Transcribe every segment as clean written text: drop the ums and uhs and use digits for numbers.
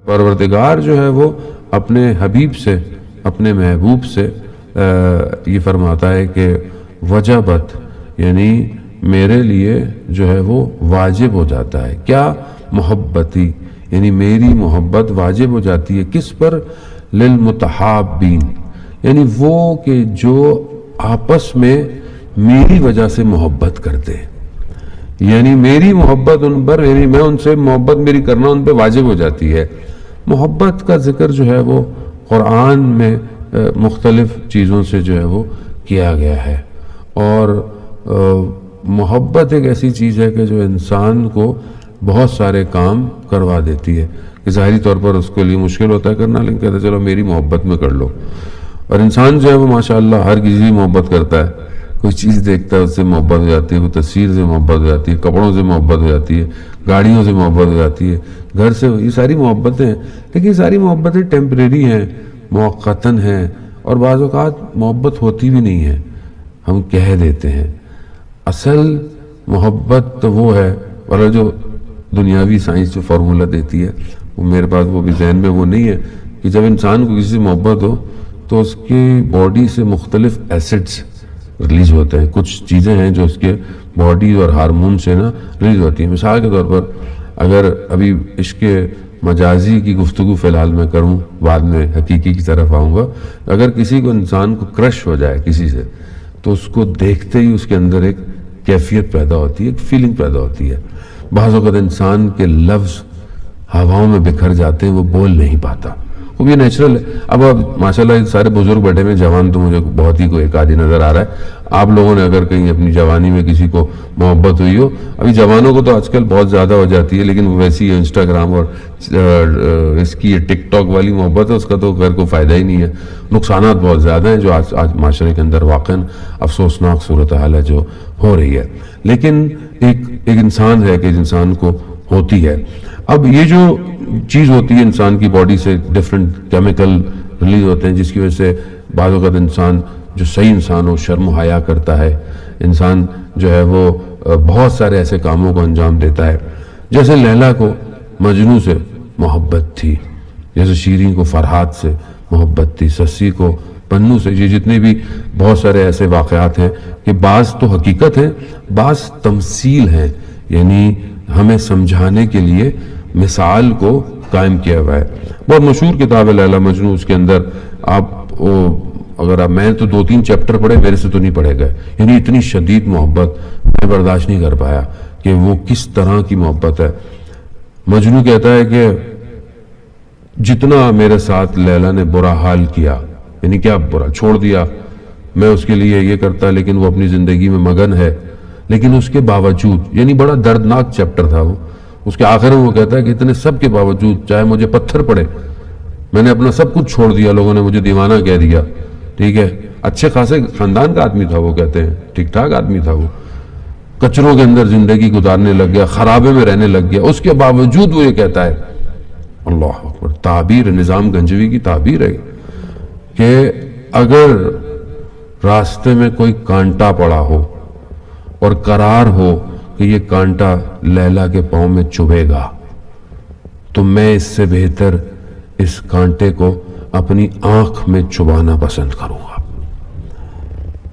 پروردگار جو ہے وہ اپنے حبیب سے، اپنے محبوب سے یہ فرماتا ہے کہ وجبت، یعنی میرے لیے جو ہے وہ واجب ہو جاتا ہے، کیا؟ محبتی، یعنی میری محبت واجب ہو جاتی ہے کس پر؟ للمتحابین، یعنی وہ کہ جو آپس میں میری وجہ سے محبت کرتے ہیں، یعنی میری محبت ان پر، یعنی میں ان سے محبت میری کرنا ان پہ واجب ہو جاتی ہے۔ محبت کا ذکر جو ہے وہ قرآن میں مختلف چیزوں سے جو ہے وہ کیا گیا ہے، اور محبت ایک ایسی چیز ہے کہ جو انسان کو بہت سارے کام کروا دیتی ہے، کہ ظاہری طور پر اس کے لیے مشکل ہوتا ہے کرنا، لیکن کہتے ہیں چلو میری محبت میں کر لو۔ اور انسان جو ہے وہ ماشاءاللہ ہر کسی سے محبت کرتا ہے، کوئی چیز دیکھتا ہے اس سے محبت ہو جاتی ہے، کوئی تصویر سے محبت ہو جاتی ہے، کپڑوں سے محبت ہو جاتی ہے، گاڑیوں سے محبت ہو جاتی ہے، گھر سے، یہ ساری محبتیں ہیں، لیکن یہ ساری محبتیں ٹیمپریری ہیں، موقتاً ہیں، اور بعض اوقات محبت ہوتی بھی نہیں ہے، ہم کہہ دیتے ہیں۔ اصل محبت تو وہ ہے، اور جو دنیاوی سائنس جو فارمولہ دیتی ہے وہ میرے پاس وہ بھی ذہن میں وہ نہیں ہے، کہ جب انسان کو کسی سے محبت ہو تو اس کی باڈی سے مختلف ایسڈز ریلیز ہوتے ہیں، کچھ چیزیں ہیں جو اس کے باڈی اور ہارمون سے نا ریلیز ہوتی ہیں۔ مثال کے طور پر اگر ابھی عشق مجازی کی گفتگو فی الحال میں کروں، بعد میں حقیقی کی طرف آؤں گا، اگر کسی کو انسان کو کرش ہو جائے کسی سے، تو اس کو دیکھتے ہی اس کے اندر ایک کیفیت پیدا ہوتی ہے، ایک فیلنگ پیدا ہوتی ہے۔ بعض اوقات انسان کے لفظ ہواؤں میں بکھر جاتے ہیں، وہ بول نہیں پاتا، وہ بھی نیچرل ہے۔ اب ماشاءاللہ سارے بزرگ بیٹھے میں، جوان تو مجھے بہت ہی کوئی ایک آدھی نظر آ رہا ہے۔ آپ لوگوں نے اگر کہیں اپنی جوانی میں کسی کو محبت ہوئی ہو، ابھی جوانوں کو تو آج کل بہت زیادہ ہو جاتی ہے، لیکن ویسی انسٹاگرام اور اس کی یہ ٹک ٹاک والی محبت ہے، اس کا تو غیر کو فائدہ ہی نہیں ہے، نقصانات بہت زیادہ ہیں جو آج معاشرے کے اندر واقع افسوسناک صورتحال ہے جو ہو رہی ہے۔ لیکن ایک انسان ہے کہ انسان کو ہوتی ہے۔ اب یہ جو چیز ہوتی ہے انسان کی باڈی سے ڈیفرنٹ کیمیکل ریلیز ہوتے ہیں، جس کی وجہ سے بعض اوقات انسان جو صحیح انسان ہو شرم و حیا کرتا ہے، انسان جو ہے وہ بہت سارے ایسے کاموں کو انجام دیتا ہے۔ جیسے لیلا کو مجنوں سے محبت تھی، جیسے شیریں کو فرحات سے محبت تھی، سسی کو پنو سے، یہ جتنے بھی بہت سارے ایسے واقعات ہیں کہ بعض تو حقیقت ہیں، بعض تمثیل ہیں، یعنی ہمیں سمجھانے کے لیے مثال کو قائم کیا ہوا ہے۔ بہت مشہور کتاب ہے لیلا مجنوں، اس کے اندر اگر میں تو 2-3 چیپٹر پڑھے، میرے سے تو نہیں پڑھے گئے، یعنی اتنی شدید محبت میں برداشت نہیں کر پایا کہ وہ کس طرح کی محبت ہے۔ مجنوں کہتا ہے کہ جتنا میرے ساتھ لیلا نے برا حال کیا، یعنی کیا برا چھوڑ دیا، میں اس کے لیے یہ کرتا، لیکن وہ اپنی زندگی میں مگن ہے، لیکن اس کے باوجود، یعنی بڑا دردناک چیپٹر تھا وہ، اس کے آخر میں وہ کہتا ہے کہ اتنے سب کے باوجود، چاہے مجھے پتھر پڑے، میں نے اپنا سب کچھ چھوڑ دیا، لوگوں نے مجھے دیوانہ کہہ دیا، ٹھیک ہے، اچھے خاصے خاندان کا آدمی تھا وہ، کہتے ہیں ٹھیک ٹھاک آدمی تھا وہ، کچروں کے اندر زندگی گزارنے لگ گیا، خرابے میں رہنے لگ گیا، اس کے باوجود وہ یہ کہتا ہے، اللہ اکبر، تعبیر نظام گنجوی کی تعبیر ہے کہ اگر راستے میں کوئی کانٹا پڑا ہو اور قرار ہو کہ یہ کانٹا لیلا کے پاؤں میں چبھے گا، تو میں اس سے بہتر اس کانٹے کو اپنی آنکھ میں چبانا پسند کروں گا۔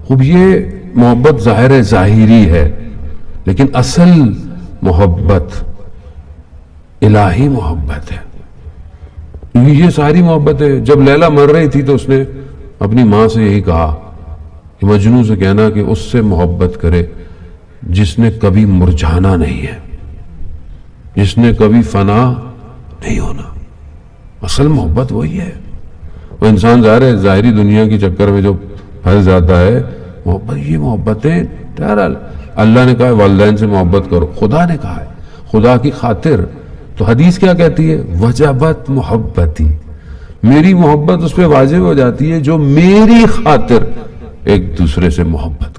خوب یہ محبت ظاہر ظاہری ہے، لیکن اصل محبت الہی محبت ہے۔ یہ ساری محبت ہے۔ جب لیلا مر رہی تھی تو اس نے اپنی ماں سے یہی کہا کہ مجنوں سے کہنا کہ اس سے محبت کرے جس نے کبھی مرجھانا نہیں ہے، جس نے کبھی فنا نہیں ہونا۔ اصل محبت وہی ہے۔ وہ انسان ظاہری دنیا کی چکر میں جو پھنس جاتا ہے، محبت، یہ محبتیں اللہ نے کہا ہے والدین سے محبت کرو، خدا نے کہا ہے خدا کی خاطر۔ تو حدیث کیا کہتی ہے؟ وجبت محبتی، میری محبت اس پہ واجب ہو جاتی ہے جو میری خاطر ایک دوسرے سے محبت